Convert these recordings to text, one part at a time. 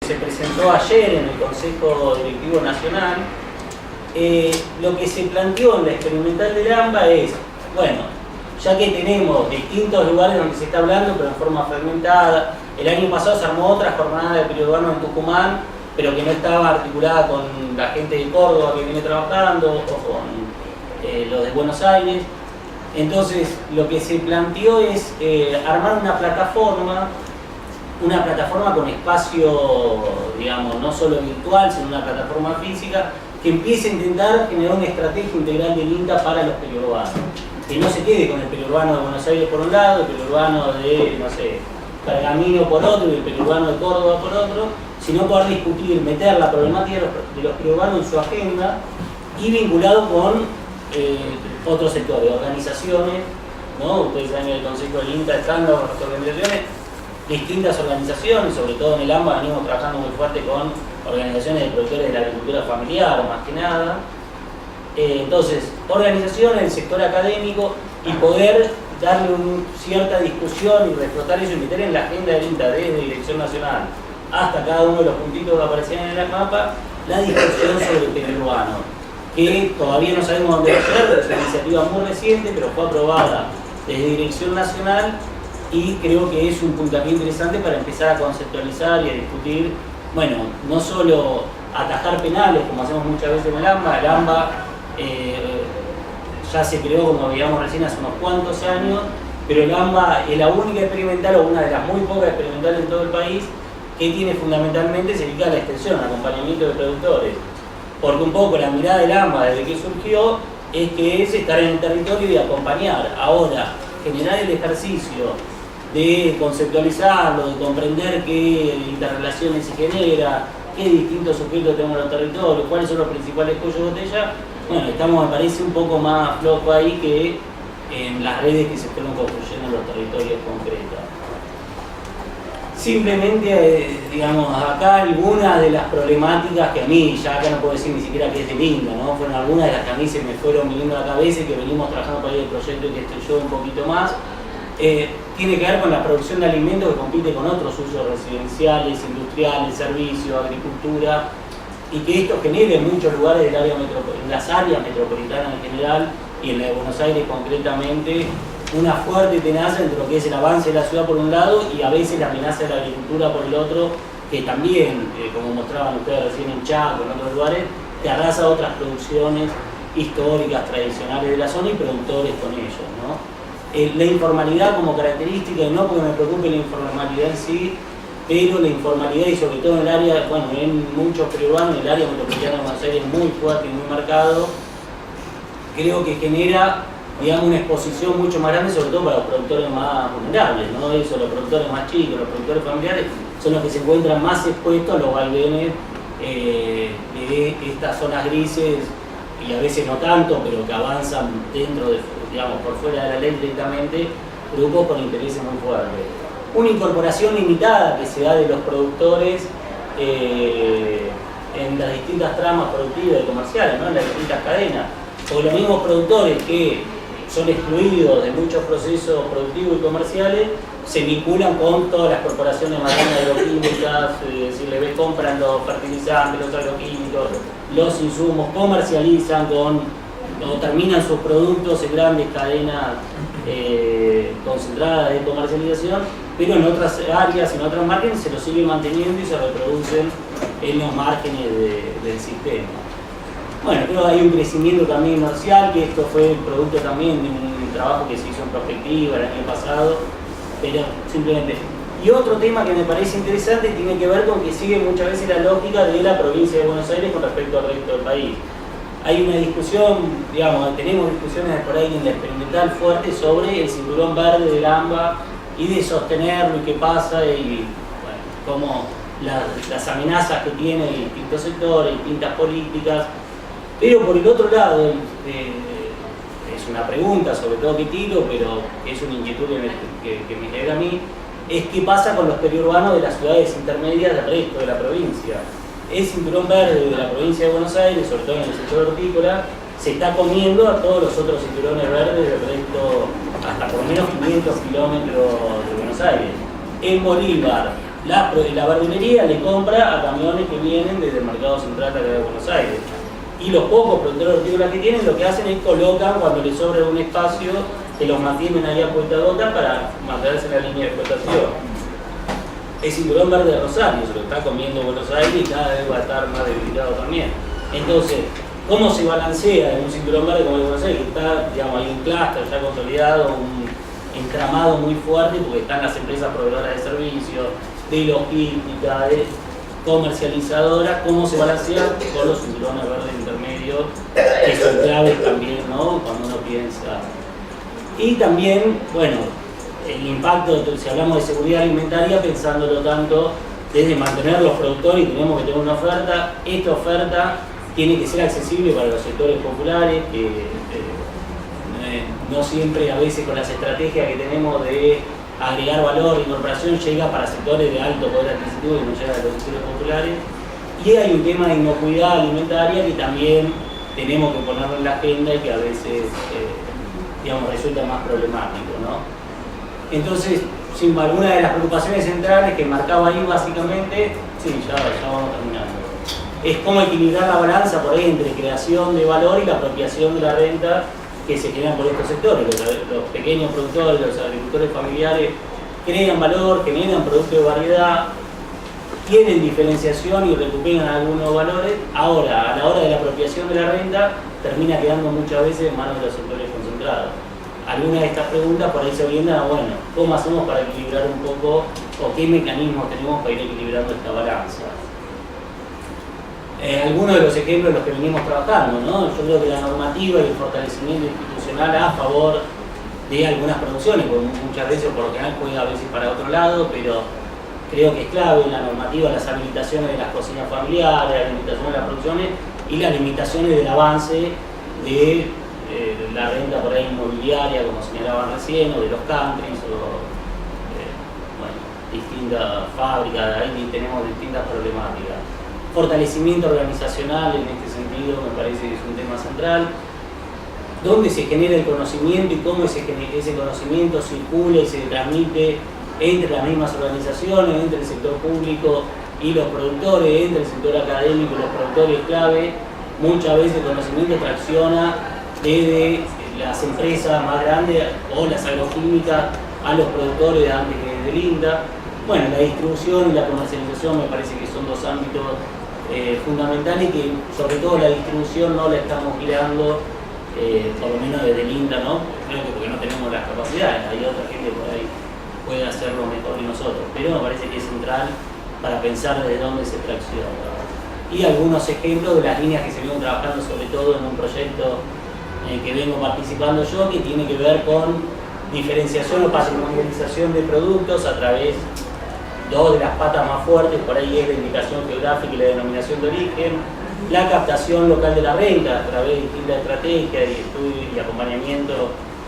Se presentó ayer en el Consejo Directivo Nacional. Lo que se planteó en la experimental del AMBA es, bueno, ya que tenemos distintos lugares donde se está hablando, pero en forma fragmentada, el año pasado se armó otra jornada de periurbano en Tucumán, pero que no estaba articulada con la gente de Córdoba que viene trabajando o con los de Buenos Aires. Entonces, lo que se planteó es armar una plataforma con espacio, digamos, no solo virtual, sino una plataforma física, que empiece a intentar generar una estrategia integral del INTA para los periurbanos. Que no se quede con el periurbano de Buenos Aires por un lado, el periurbano de, no sé, Pergamino por otro y el periurbano de Córdoba por otro, sino poder discutir, meter la problemática de los periurbanos en su agenda y vinculado con otros sectores, organizaciones, ¿no? Ustedes saben que en el Consejo del INTA están las organizaciones, distintas organizaciones, sobre todo en el AMBA venimos trabajando muy fuerte con organizaciones de productores de la agricultura familiar, más que nada. Entonces, organizaciones del sector académico y poder darle cierta discusión y reflotar eso y meter en la agenda del INTA desde Dirección Nacional hasta cada uno de los puntitos que aparecían en el mapa, la discusión sobre el periurbano, que todavía no sabemos dónde va a llegar, es una iniciativa muy reciente, pero fue aprobada desde Dirección Nacional y creo que es un puntapié interesante para empezar a conceptualizar y a discutir, bueno, no solo atajar penales, como hacemos muchas veces en el AMBA ya se creó, como veíamos recién, hace unos cuantos años, pero el AMBA es la única experimental, o una de las muy pocas experimentales en todo el país, que tiene fundamentalmente, se dedica a la extensión, al acompañamiento de productores. Porque un poco la mirada del AMBA desde que surgió es que es estar en el territorio y acompañar. Ahora, generar el ejercicio de conceptualizarlo, de comprender qué interrelaciones se genera, qué distintos sujetos tenemos en los territorios, cuáles son los principales cuellos de botella, bueno, estamos, me parece, un poco más flojo ahí que en las redes que se fueron construyendo en los territorios concretos. Simplemente, digamos, acá algunas de las problemáticas que a mí, ya acá no puedo decir ni siquiera que es de linda, ¿no? Fueron algunas de las que a mí se me fueron viniendo a la cabeza y que venimos trabajando para el proyecto y que estoy yo un poquito más. Tiene que ver con la producción de alimentos que compite con otros usos residenciales, industriales, servicios, agricultura, y que esto genere en muchos lugares del área en las áreas metropolitanas en general y en la de Buenos Aires concretamente, una fuerte tenaza entre lo que es el avance de la ciudad por un lado y a veces la amenaza de la agricultura por el otro, que también, como mostraban ustedes recién en Chaco, en otros lugares, te arrasa otras producciones históricas, tradicionales de la zona y productores con ellos, ¿no? La informalidad como característica, y no porque me preocupe la informalidad en sí, pero la informalidad y sobre todo en el área, bueno, en muchos periurbanos, el área metropolitana de Buenos Aires es muy fuerte y muy marcado, creo que genera, digamos, una exposición mucho más grande, sobre todo para los productores más vulnerables, ¿no? Eso, los productores más chicos, los productores familiares, son los que se encuentran más expuestos a los vaivenes de estas zonas grises, y a veces no tanto, pero que avanzan dentro de, digamos, por fuera de la ley directamente, grupos con intereses muy fuertes. Una incorporación limitada que se da de los productores en las distintas tramas productivas y comerciales, ¿no? En las distintas cadenas. Porque los mismos productores que son excluidos de muchos procesos productivos y comerciales se vinculan con todas las corporaciones más grandes agroquímicas, si le ves, compran los fertilizantes, los agroquímicos, los insumos, comercializan o terminan sus productos en grandes cadenas concentradas de comercialización, pero en otras áreas, en otros márgenes se los sigue manteniendo y se reproducen en los márgenes del sistema. Bueno, creo que hay un crecimiento también inercial, que esto fue el producto también de un trabajo que se hizo en perspectiva el año pasado, pero simplemente. Y otro tema que me parece interesante tiene que ver con que sigue muchas veces la lógica de la provincia de Buenos Aires con respecto al resto del país. Hay una discusión, digamos, tenemos discusiones por ahí en la experimental fuerte sobre el cinturón verde del AMBA y de sostenerlo y qué pasa y bueno, cómo las amenazas que tiene distintos sectores, distintas políticas. Pero por el otro lado, es una pregunta, sobre todo que tiro, pero es una inquietud que me genera a mí, es qué pasa con los periurbanos de las ciudades intermedias del resto de la provincia. El cinturón verde de la provincia de Buenos Aires, sobre todo en el sector hortícola, se está comiendo a todos los otros cinturones verdes del resto, hasta por lo menos 500 kilómetros de Buenos Aires. En Bolívar, la verdulería le compra a camiones que vienen desde el mercado central de acá de Buenos Aires. Y los pocos productores hortícolas que tienen, lo que hacen es colocan cuando les sobra un espacio, que los mantienen ahí a cuentagotas para mantenerse en la línea de explotación. El cinturón verde de Rosario se lo está comiendo Buenos Aires y cada vez va a estar más debilitado también. Entonces, ¿cómo se balancea en un cinturón verde como el de Buenos Aires? Que está, digamos, hay un clúster ya consolidado, un entramado muy fuerte, porque están las empresas proveedoras de servicios, de logística, de comercializadoras. ¿Cómo se balancea con los cinturones verdes intermedios, que son claves también, ¿no? Cuando uno piensa. Y también, bueno, el impacto, si hablamos de seguridad alimentaria, pensándolo tanto desde mantener los productores, y tenemos que tener una oferta. Esta oferta tiene que ser accesible para los sectores populares, que no siempre, a veces con las estrategias que tenemos de agregar valor, incorporación, llega para sectores de alto poder adquisitivo y no llega a los sectores populares. Y hay un tema de inocuidad alimentaria que también tenemos que ponerlo en la agenda y que a veces digamos, resulta más problemático, ¿no? Entonces, sin alguna de las preocupaciones centrales que marcaba ahí básicamente, sí, ya vamos terminando. Es cómo equilibrar la balanza por ahí entre creación de valor y la apropiación de la renta que se generan por estos sectores. Los pequeños productores, los agricultores familiares crean valor, generan productos de variedad, tienen diferenciación y recuperan algunos valores. Ahora, a la hora de la apropiación de la renta, termina quedando muchas veces en manos de los sectores concentrados. Algunas de estas preguntas por ahí se orientan a, bueno, ¿cómo hacemos para equilibrar un poco, o qué mecanismos tenemos para ir equilibrando esta balanza? Algunos de los ejemplos en los que venimos trabajando, ¿no? Yo creo que la normativa y el fortalecimiento institucional a favor de algunas producciones, porque muchas veces por lo general juega a veces para otro lado, pero creo que es clave la normativa, las habilitaciones de las cocinas familiares, las limitaciones de las producciones y las limitaciones del avance de la renta por ahí inmobiliaria, como señalaban recién, o de los countries, o bueno, distintas fábricas, ahí tenemos distintas problemáticas. Fortalecimiento organizacional en este sentido me parece que es un tema central. Dónde se genera el conocimiento y cómo ese conocimiento circula y se transmite entre las mismas organizaciones, entre el sector público y los productores, entre el sector académico y los productores clave. Muchas veces el conocimiento tracciona desde las empresas más grandes o las agroquímicas a los productores antes que desde el INTA. Bueno, la distribución y la comercialización me parece que son dos ámbitos fundamentales, que sobre todo la distribución no la estamos girando, por lo menos desde el INTA, ¿no? Creo que porque no tenemos las capacidades, hay otra gente por ahí puede hacerlo mejor que nosotros, pero me parece que es central para pensar desde dónde se tracciona. Y algunos ejemplos de las líneas que se vienen trabajando, sobre todo en un proyecto en el que vengo participando yo, que tiene que ver con diferenciación o patrimonialización de productos a través, dos de las patas más fuertes, por ahí es la indicación geográfica y la denominación de origen, la captación local de la renta a través de distintas estrategias y estudio y acompañamiento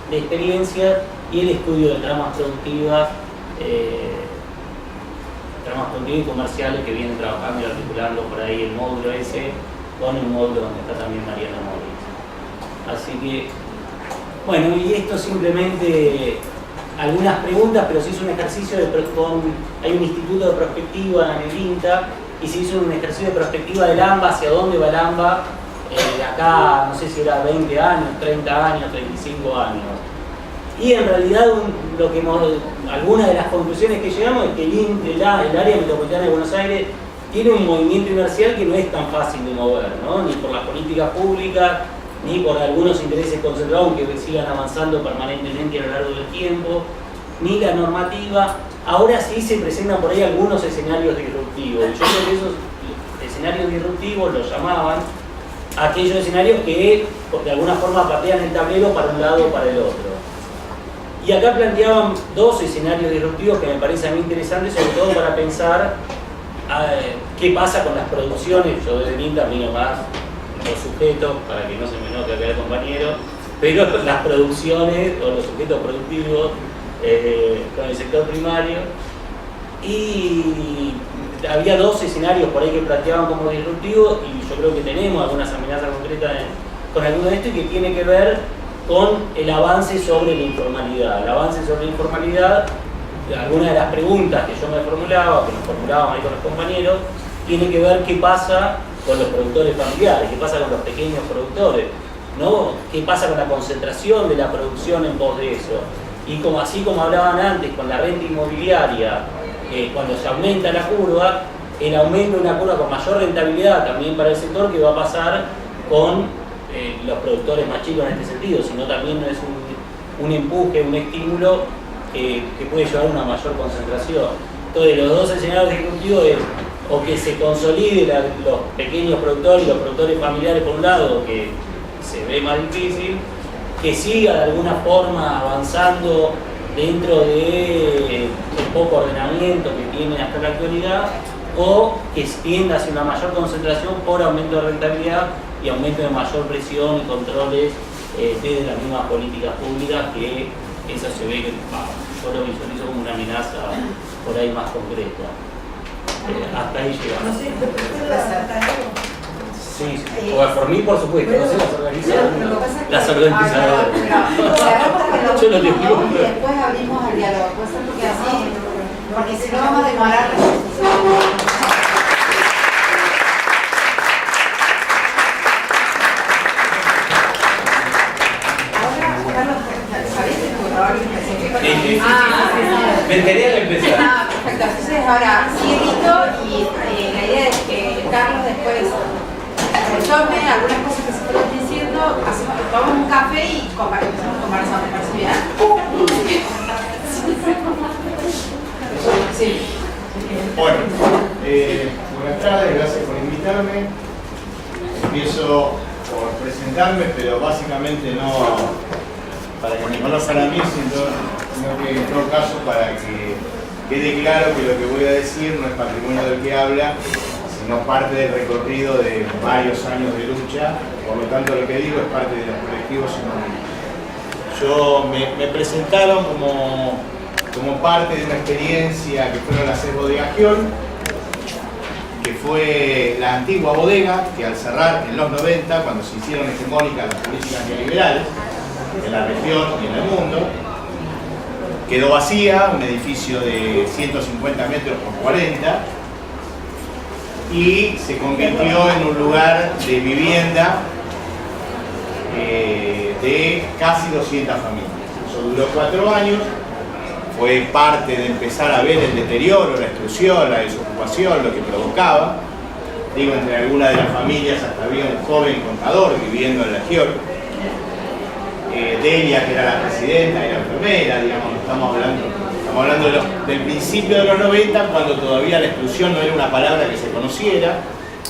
de experiencias, y el estudio de tramas productivas y comerciales que vienen trabajando y articulando por ahí el módulo ese con el módulo donde está también Mariana Moritz. Así que, bueno, y esto simplemente algunas preguntas, pero se hizo un ejercicio hay un instituto de prospectiva en el INTA y se hizo un ejercicio de prospectiva del AMBA, hacia dónde va el AMBA, de acá, no sé si era 20 años, 30 años, 35 años. Y en realidad algunas de las conclusiones que llegamos es que el área metropolitana de Buenos Aires tiene un movimiento inercial que no es tan fácil de mover, ¿no? Ni por las políticas públicas, ni por algunos intereses concentrados que sigan avanzando permanentemente a lo largo del tiempo, ni la normativa. Ahora sí se presentan por ahí algunos escenarios disruptivos. Yo creo que esos escenarios disruptivos los llamaban aquellos escenarios que de alguna forma patean el tablero para un lado o para el otro. Y acá planteaban dos escenarios disruptivos que me parecen a mí interesantes, sobre todo para pensar qué pasa con las producciones. Yo desde el INTA miro más los sujetos, para que no se me note acá el compañero, pero las producciones o los sujetos productivos con el sector primario. Y había dos escenarios por ahí que planteaban como disruptivos, y yo creo que tenemos algunas amenazas concretas con alguno de estos, que tiene que ver con el avance sobre la informalidad. El avance sobre la informalidad algunas de las preguntas que yo me formulaba, que nos formulábamos ahí con los compañeros, tiene que ver qué pasa con los productores familiares, qué pasa con los pequeños productores, ¿no? Qué pasa con la concentración de la producción en pos de eso. Y como, así como hablaban antes con la renta inmobiliaria, cuando se aumenta la curva, el aumento de una curva con mayor rentabilidad también para el sector, que va a pasar con los productores más chicos en este sentido, sino también no es un empuje, un estímulo que puede llevar a una mayor concentración. Entonces los dos escenarios disruptivos es o que se consolide los pequeños productores y los productores familiares por un lado, que se ve más difícil, que siga de alguna forma avanzando dentro del poco ordenamiento que tiene hasta la actualidad, o que tienda hacia una mayor concentración por aumento de rentabilidad y aumento de mayor presión y controles desde las mismas políticas públicas, que eso se ve que yo lo visualizo como una amenaza por ahí más concreta. Hasta ahí llegamos. Sí, sí. O por mí, por supuesto, no sé, las organizadoras. Yo no te digo. Y después abrimos el diálogo, puede ser porque así, porque si no vamos a demorar la Me enteré al empezar. Perfecto. Entonces ahora sigue listo y la idea es que Carlos después retome algunas cosas que se fueron diciendo, tomamos un café y empezamos a conversar, ¿me parece bien? Sí. Bueno, buenas tardes, gracias por invitarme. Empiezo por presentarme, pero básicamente no para que me conozcan a mí, sino que en todo caso para que quede claro que lo que voy a decir no es patrimonio del que habla, sino parte del recorrido de varios años de lucha. Por lo tanto, lo que digo es parte de los colectivos sinónimos. Yo me presentaron como parte de una experiencia que fueron las bodegación, que fue la antigua bodega que al cerrar en los 90, cuando se hicieron hegemónicas las políticas neoliberales en la región y en el mundo, quedó vacía, un edificio de 150 metros por 40, y se convirtió en un lugar de vivienda de casi 200 familias. Eso duró 4 años, fue parte de empezar a ver el deterioro, la exclusión, la desocupación, lo que provocaba. Digo, entre algunas de las familias hasta había un joven contador viviendo en la región. Delia, que era la presidenta, era enfermera, digamos, estamos hablando del principio de los 90, cuando todavía la exclusión no era una palabra que se conociera,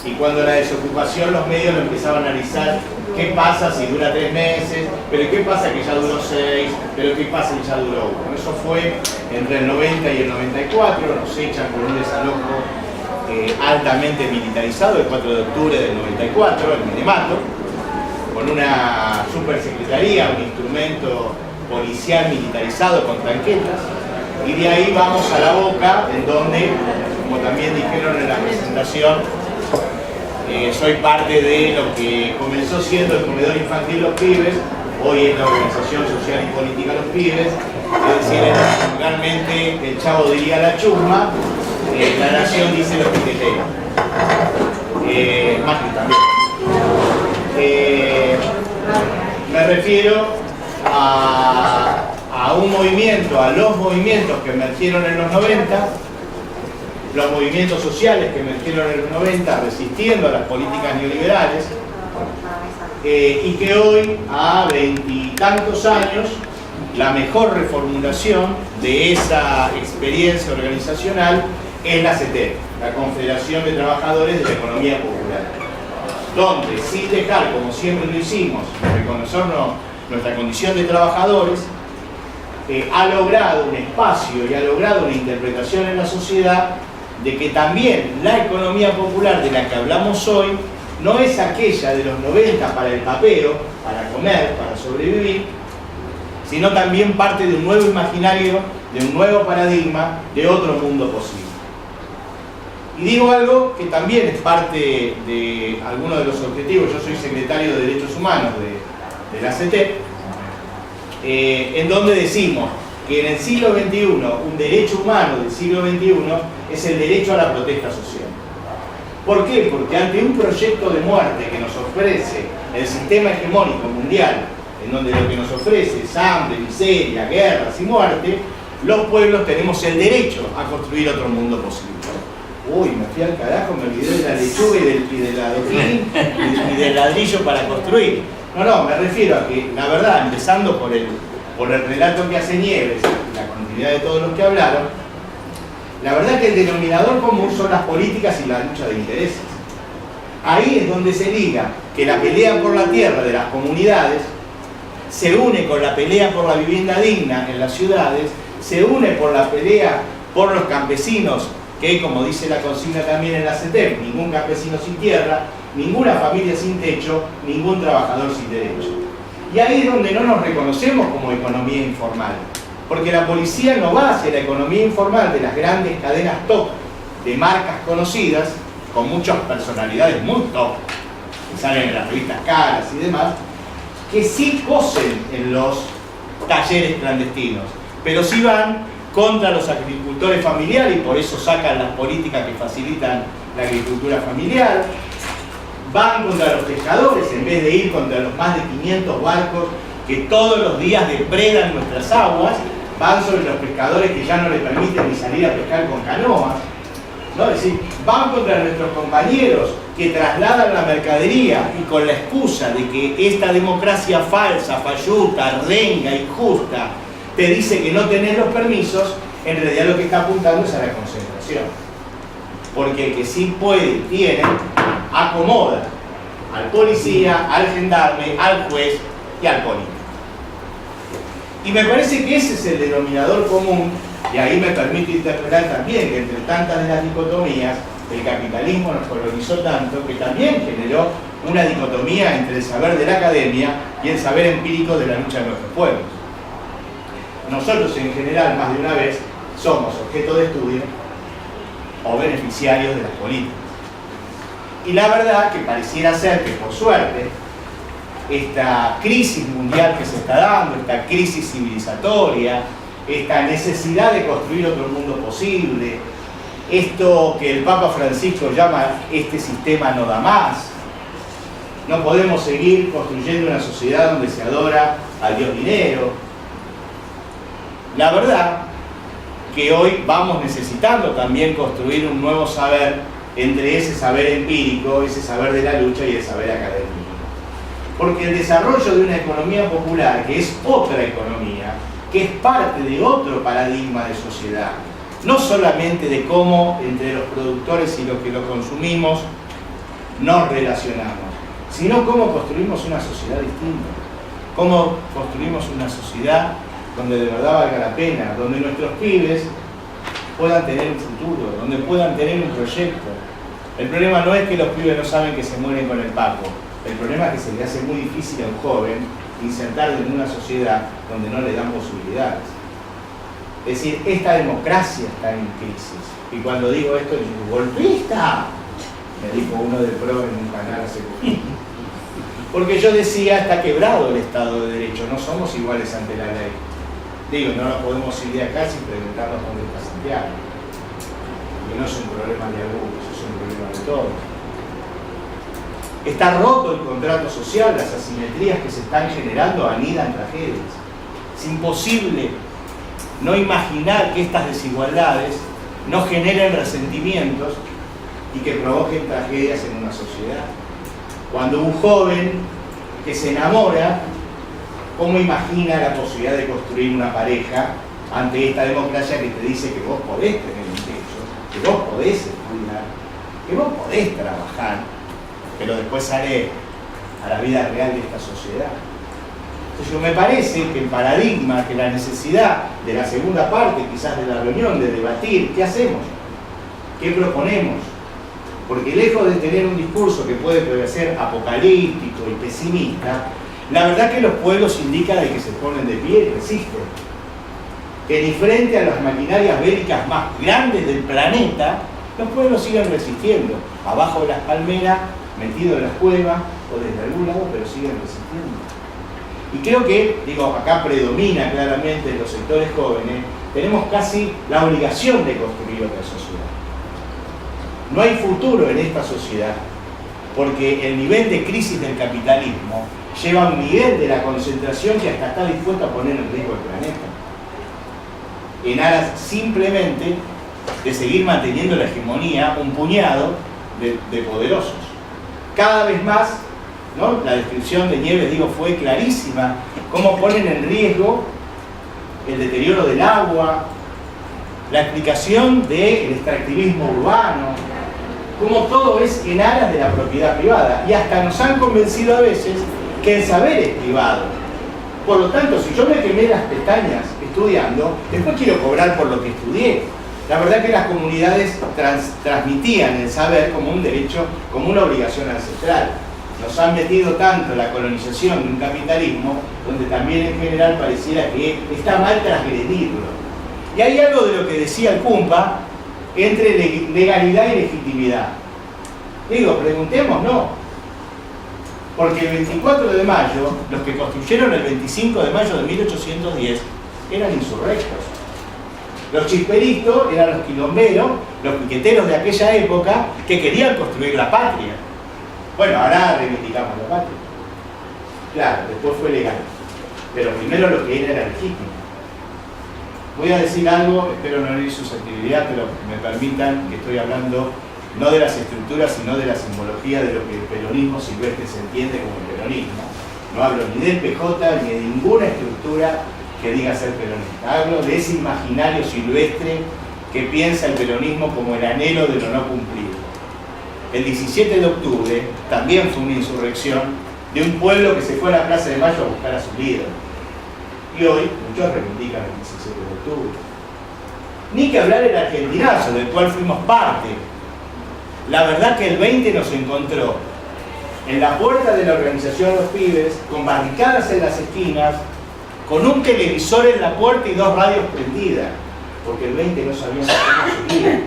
y cuando la desocupación los medios lo empezaban a analizar. ¿Qué pasa si dura 3 meses? ¿Pero qué pasa que ya duró 6? ¿Pero qué pasa si ya duró 1? Eso fue entre el 90 y el 94, nos echan por un desalojo altamente militarizado el 4 de octubre del 94, el Minemato, con una supersecretaría, un instrumento policial militarizado con tanquetas, y de ahí vamos a La Boca, en donde, como también dijeron en la presentación, soy parte de lo que comenzó siendo el comedor infantil Los Pibes, hoy es la organización social y política Los Pibes, es decir, vulgarmente el Chavo diría la chusma, la Nación dice los piqueteros, más que también. Me refiero a un movimiento, a los movimientos que emergieron en los 90, los movimientos sociales que emergieron en los 90 resistiendo a las políticas neoliberales, y que hoy, a 20 y tantos años, la mejor reformulación de esa experiencia organizacional es la CETEP, la Confederación de Trabajadores de la Economía Popular, donde, sin dejar, como siempre lo hicimos, reconocernos nuestra condición de trabajadores, ha logrado un espacio y ha logrado una interpretación en la sociedad de que también la economía popular de la que hablamos hoy no es aquella de los 90 para el papeo, para comer, para sobrevivir, sino también parte de un nuevo imaginario, de un nuevo paradigma, de otro mundo posible. Y digo algo que también es parte de algunos de los objetivos. Yo soy secretario de Derechos Humanos de la CETEP, en donde decimos, que en el siglo XXI, un derecho humano del siglo XXI, es el derecho a la protesta social. ¿Por qué? Porque ante un proyecto de muerte que nos ofrece el sistema hegemónico mundial, en donde lo que nos ofrece es hambre, miseria, guerras y muerte, los pueblos tenemos el derecho a construir otro mundo posible. Uy, me fui al carajo, me olvidé de la lechuga y del adoquín y del ladrillo para construir. No, me refiero a que, la verdad, empezando por el relato que hace Nieves y la continuidad de todos los que hablaron, la verdad es que el denominador común son las políticas y la lucha de intereses. Ahí es donde se liga que la pelea por la tierra de las comunidades se une con la pelea por la vivienda digna en las ciudades, se une por la pelea por los campesinos, que como dice la consigna también en la CETEP, ningún campesino sin tierra, ninguna familia sin techo, ningún trabajador sin derecho. Y ahí es donde no nos reconocemos como economía informal, porque la policía no va hacia la economía informal de las grandes cadenas top de marcas conocidas, con muchas personalidades muy top, que salen en las revistas caras y demás, que sí cosen en los talleres clandestinos, pero sí van contra los agricultores familiares y por eso sacan las políticas que facilitan la agricultura familiar, van contra los pescadores en vez de ir contra los más de 500 barcos que todos los días depredan nuestras aguas, van sobre los pescadores que ya no les permiten ni salir a pescar con canoas, ¿no? Es decir, van contra nuestros compañeros que trasladan la mercadería y con la excusa de que esta democracia falsa, falluta, renga, injusta, te dice que no tenés los permisos, en realidad lo que está apuntando es a la concentración. Porque el que sí puede y tiene, acomoda al policía, al gendarme, al juez y al político. Y me parece que ese es el denominador común, y ahí me permite interpretar también que entre tantas de las dicotomías, el capitalismo nos colonizó tanto que también generó una dicotomía entre el saber de la academia y el saber empírico de la lucha de nuestros pueblos. Nosotros en general, más de una vez, somos objeto de estudio o beneficiarios de las políticas. Y la verdad que pareciera ser que, por suerte, esta crisis mundial que se está dando, esta crisis civilizatoria, esta necesidad de construir otro mundo posible, esto que el Papa Francisco llama este sistema no da más, no podemos seguir construyendo una sociedad donde se adora al Dios dinero. La verdad que hoy vamos necesitando también construir un nuevo saber entre ese saber empírico, ese saber de la lucha y el saber académico. Porque el desarrollo de una economía popular, que es otra economía, que es parte de otro paradigma de sociedad, no solamente de cómo entre los productores y los que lo consumimos nos relacionamos, sino cómo construimos una sociedad distinta, cómo construimos una sociedad donde de verdad valga la pena, donde nuestros pibes puedan tener un futuro, donde puedan tener un proyecto. El problema no es que los pibes no saben que se mueren con el Paco, el problema es que se le hace muy difícil a un joven insertarse en una sociedad donde no le dan posibilidades. Es decir, esta democracia está en crisis. Y cuando digo esto, digo, ¡golpista! Me dijo uno del PRO en un canal hace poco. Porque yo decía, está quebrado el Estado de Derecho, no somos iguales ante la ley. Digo, no nos podemos ir de acá sin preguntarnos dónde está Santiago. Porque no es un problema de algunos, es un problema de todos. Está roto el contrato social, las asimetrías que se están generando anidan tragedias. Es imposible no imaginar que estas desigualdades no generen resentimientos y que provoquen tragedias en una sociedad. Cuando un joven que se enamora, ¿cómo imagina la posibilidad de construir una pareja ante esta democracia que te dice que vos podés tener un techo, que vos podés estudiar, que vos podés trabajar, pero después sale a la vida real de esta sociedad? Entonces me parece que el paradigma, que la necesidad de la segunda parte quizás de la reunión, de debatir, ¿qué hacemos? ¿Qué proponemos? Porque lejos de tener un discurso que puede parecer apocalíptico y pesimista, la verdad que los pueblos indican de que se ponen de pie y resisten. Que ni frente a las maquinarias bélicas más grandes del planeta, los pueblos siguen resistiendo. Abajo de las palmeras, metidos en las cuevas o desde algún lado, pero siguen resistiendo. Y creo que, digo, acá predomina claramente en los sectores jóvenes, tenemos casi la obligación de construir otra sociedad. No hay futuro en esta sociedad, porque el nivel de crisis del capitalismo lleva a un nivel de la concentración que hasta está dispuesto a poner en riesgo el planeta, en aras simplemente de seguir manteniendo la hegemonía un puñado de poderosos. Cada vez más, ¿no? La descripción de Nieves, digo, fue clarísima, cómo ponen en riesgo el deterioro del agua, la explicación del extractivismo urbano, cómo todo es en aras de la propiedad privada, y hasta nos han convencido a veces que el saber es privado. Por lo tanto, si yo me quemé las pestañas estudiando, después quiero cobrar por lo que estudié. La verdad que las comunidades transmitían el saber como un derecho, como una obligación ancestral. Nos han metido tanto en la colonización de un capitalismo donde también en general pareciera que está mal transgredirlo. Y hay algo de lo que decía el Pumpa entre legalidad y legitimidad. Digo, preguntémonos, porque el 24 de mayo, los que construyeron el 25 de mayo de 1810 eran insurrectos. Los chisperistas eran los quilomberos, los piqueteros de aquella época que querían construir la patria. Bueno, ahora reivindicamos la patria. Claro, después fue legal. Pero primero lo que era legítimo. Voy a decir algo, espero no herir susceptibilidad, pero me permitan que estoy hablando no de las estructuras, sino de la simbología de lo que el peronismo silvestre se entiende como el peronismo. No hablo ni del PJ ni de ninguna estructura que diga ser peronista. Hablo de ese imaginario silvestre que piensa el peronismo como el anhelo de lo no cumplido. El 17 de octubre también fue una insurrección de un pueblo que se fue a la Plaza de Mayo a buscar a su líder. Y hoy muchos reivindican el 17 de octubre. Ni que hablar el argentinazo, del cual fuimos parte. La verdad que el 20 nos encontró en la puerta de la organización Los Pibes, con barricadas en las esquinas, con un televisor en la puerta y 2 radios prendidas, porque el 20 no sabíamos cómo seguir.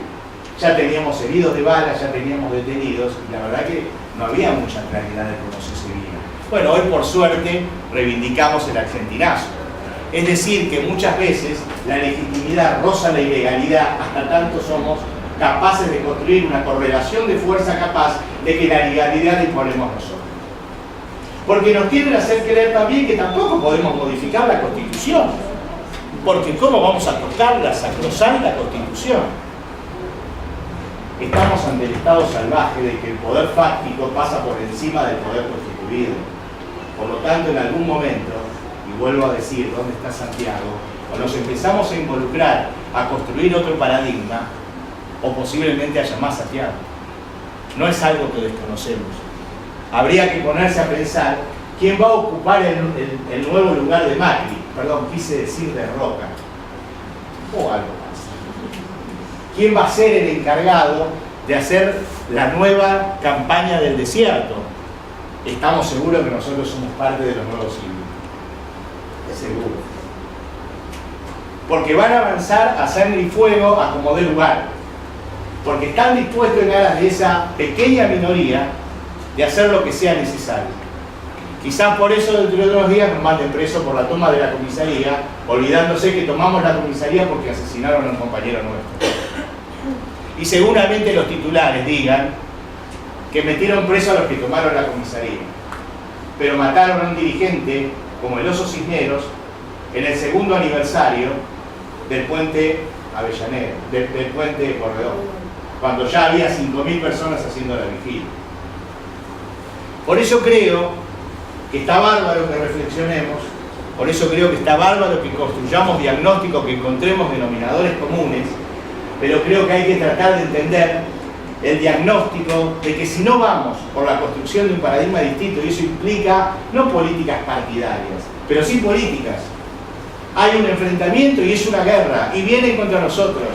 Ya teníamos heridos de bala, ya teníamos detenidos, y la verdad que no había mucha claridad de cómo se seguía. Bueno, hoy por suerte reivindicamos el argentinazo. Es decir, que muchas veces la legitimidad roza la ilegalidad, hasta tanto somos capaces de construir una correlación de fuerza capaz de que la legalidad la imponemos nosotros. Porque nos quieren hacer creer también que tampoco podemos modificar la Constitución. Porque ¿cómo vamos a tocar la sacrosanta Constitución? Estamos ante el estado salvaje de que el poder fáctico pasa por encima del poder constituido. Por lo tanto, en algún momento, y vuelvo a decir, ¿dónde está Santiago? O nos empezamos a involucrar a construir otro paradigma, o posiblemente haya más Santiago. No es algo que desconocemos. Habría que ponerse a pensar quién va a ocupar el nuevo lugar de Macri. Perdón, quise decir de Roca. O algo más. ¿Quién va a ser el encargado de hacer la nueva campaña del desierto? Estamos seguros que nosotros somos parte de los nuevos siglos. Seguro. Porque van a avanzar a sangre y fuego a como dé lugar. Porque están dispuestos en aras de esa pequeña minoría de hacer lo que sea necesario. Quizás por eso dentro de unos días nos manden preso por la toma de la comisaría, olvidándose que tomamos la comisaría porque asesinaron a un compañero nuestro. Y seguramente los titulares digan que metieron preso a los que tomaron la comisaría, pero mataron a un dirigente como el Oso Cisneros en el 2º aniversario del puente Avellaneda, del puente de Corredor, cuando ya había 5.000 personas haciendo la vigilia. Por eso creo que está bárbaro que reflexionemos, por eso creo que está bárbaro que construyamos diagnósticos, que encontremos denominadores comunes, pero creo que hay que tratar de entender el diagnóstico de que si no vamos por la construcción de un paradigma distinto, y eso implica no políticas partidarias, pero sí políticas, hay un enfrentamiento y es una guerra, y vienen contra nosotros,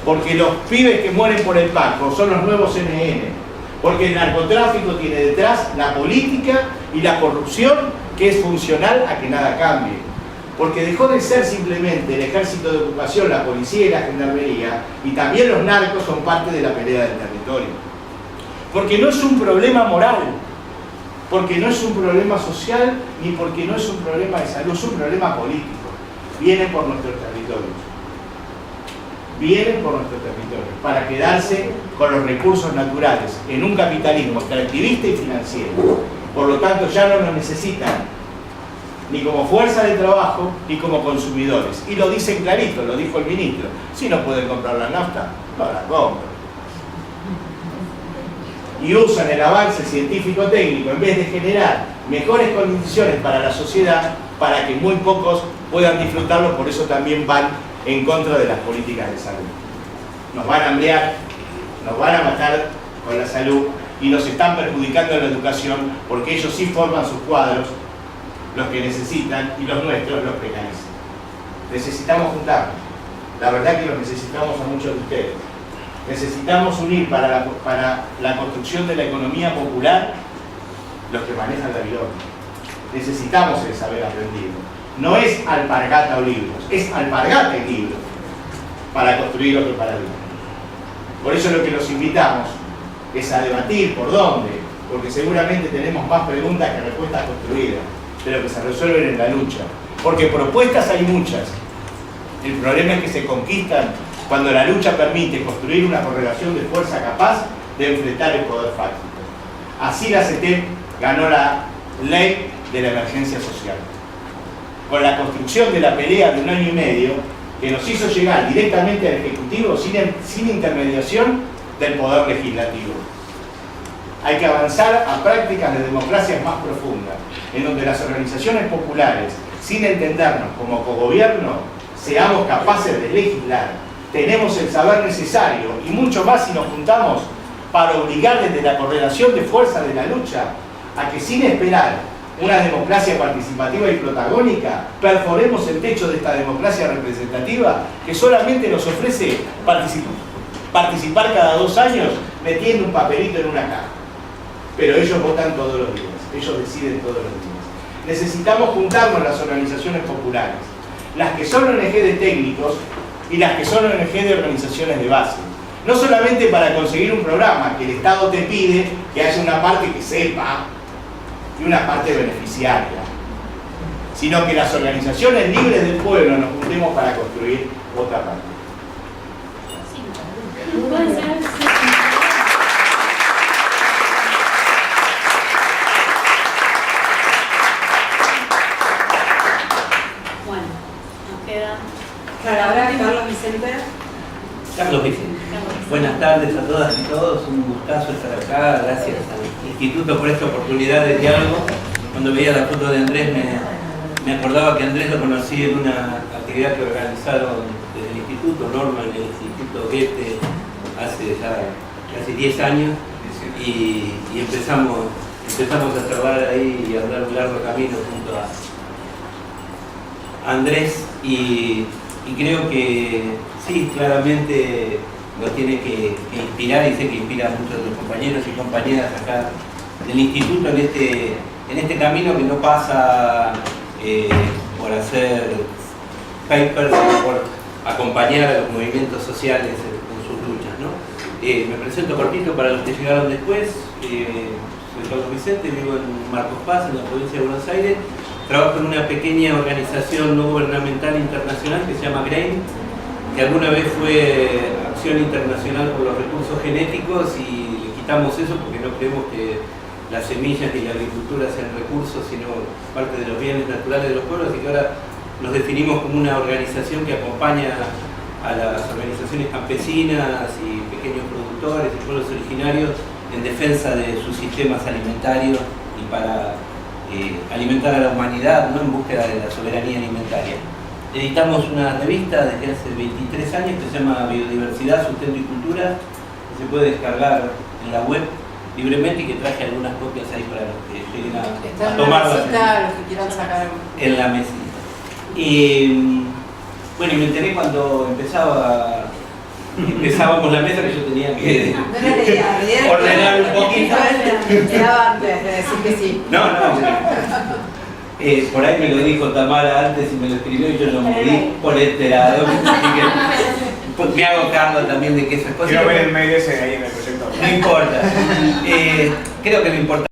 porque los pibes que mueren por el Paco son los nuevos NN, porque el narcotráfico tiene detrás la política y la corrupción que es funcional a que nada cambie. Porque dejó de ser simplemente el ejército de ocupación, la policía y la gendarmería, y también los narcos son parte de la pelea del territorio. Porque no es un problema moral, Porque no es un problema social ni porque no es un problema de salud, es un problema político. Vienen por nuestros territorios. Vienen por nuestros territorios para quedarse con los recursos naturales en un capitalismo extractivista y financiero. Por lo tanto, ya no nos necesitan ni como fuerza de trabajo ni como consumidores. Y lo dicen clarito, lo dijo el ministro. Si no pueden comprar la nafta, no la compran. Y usan el avance científico-técnico en vez de generar mejores condiciones para la sociedad, para que muy pocos puedan disfrutarlo. Por eso también van en contra de las políticas de salud. Nos van a hambrear, nos van a matar con la salud y nos están perjudicando en la educación, porque ellos sí forman sus cuadros, los que necesitan, y los nuestros los precarizan. Necesitamos juntarnos. La verdad que los necesitamos a muchos de ustedes. Necesitamos unir para la construcción de la economía popular los que manejan la biología. Necesitamos el saber aprendido. No es alpargata o libros, es alpargata y libros para construir otro paradigma. Por eso lo que los invitamos es a debatir por dónde, porque seguramente tenemos más preguntas que respuestas construidas, pero que se resuelven en la lucha. Porque propuestas hay muchas. El problema es que se conquistan cuando la lucha permite construir una correlación de fuerza capaz de enfrentar el poder fáctico. Así la CETEP ganó la ley de la emergencia social, con la construcción de la pelea de 1 año y medio que nos hizo llegar directamente al Ejecutivo sin intermediación del Poder Legislativo. Hay que avanzar a prácticas de democracia más profundas, en donde las organizaciones populares, sin entendernos como cogobierno, seamos capaces de legislar. Tenemos el saber necesario y mucho más si nos juntamos para obligar desde la correlación de fuerza de la lucha a que, sin esperar una democracia participativa y protagónica, perforemos el techo de esta democracia representativa que solamente nos ofrece participar cada 2 años metiendo un papelito en una caja. Pero ellos votan todos los días, ellos deciden todos los días. Necesitamos juntarnos las organizaciones populares, las que son ONG de técnicos y las que son ONG de organizaciones de base. No solamente para conseguir un programa que el Estado te pide que haya una parte que sepa y una parte beneficiaria, sino que las organizaciones libres del pueblo nos juntemos para construir otra parte. Bueno, nos queda... Ahora Carlos Vicente. Carlos Vicente. Buenas tardes a todas y todos, un gustazo estar acá, gracias al Instituto por esta oportunidad de diálogo. Cuando veía la foto de Andrés me acordaba que Andrés lo conocí en una actividad que organizaron desde el Instituto Norma, en el Instituto Goethe, hace ya casi 10 años, y empezamos a trabajar ahí y a andar un largo camino junto a Andrés, y creo que sí, claramente nos tiene que inspirar, y sé que inspira a muchos de los compañeros y compañeras acá del instituto en este camino que no pasa por hacer papers, sino por acompañar a los movimientos sociales en sus luchas, ¿no? Me presento cortito para los que llegaron después. Soy Carlos Vicente, vivo en Marcos Paz, en la provincia de Buenos Aires. Trabajo en una pequeña organización no gubernamental internacional que se llama GRAIN, que alguna vez fue Acción Internacional por los Recursos Genéticos, y le quitamos eso porque no creemos que las semillas ni la agricultura sean recursos, sino parte de los bienes naturales de los pueblos, y que ahora nos definimos como una organización que acompaña a las organizaciones campesinas y pequeños productores y pueblos originarios en defensa de sus sistemas alimentarios y para alimentar a la humanidad, ¿no?, en búsqueda de la soberanía alimentaria. Editamos una revista desde hace 23 años que se llama Biodiversidad, Sustento y Cultura, que se puede descargar en la web libremente, y que traje algunas copias ahí para los que lleguen a tomarlas los que quieran sacar en la mesita. Y bueno, y me enteré cuando empezábamos la mesa que yo tenía que ordenar un poquito. Era antes de decir que sí. No. Por ahí me lo dijo Tamara antes y me lo escribió, y yo lo moví por este lado. Así que me hago cargo también de que esas cosas. Quiero ver el mail ese ahí en el proyecto. No importa. Creo que lo importante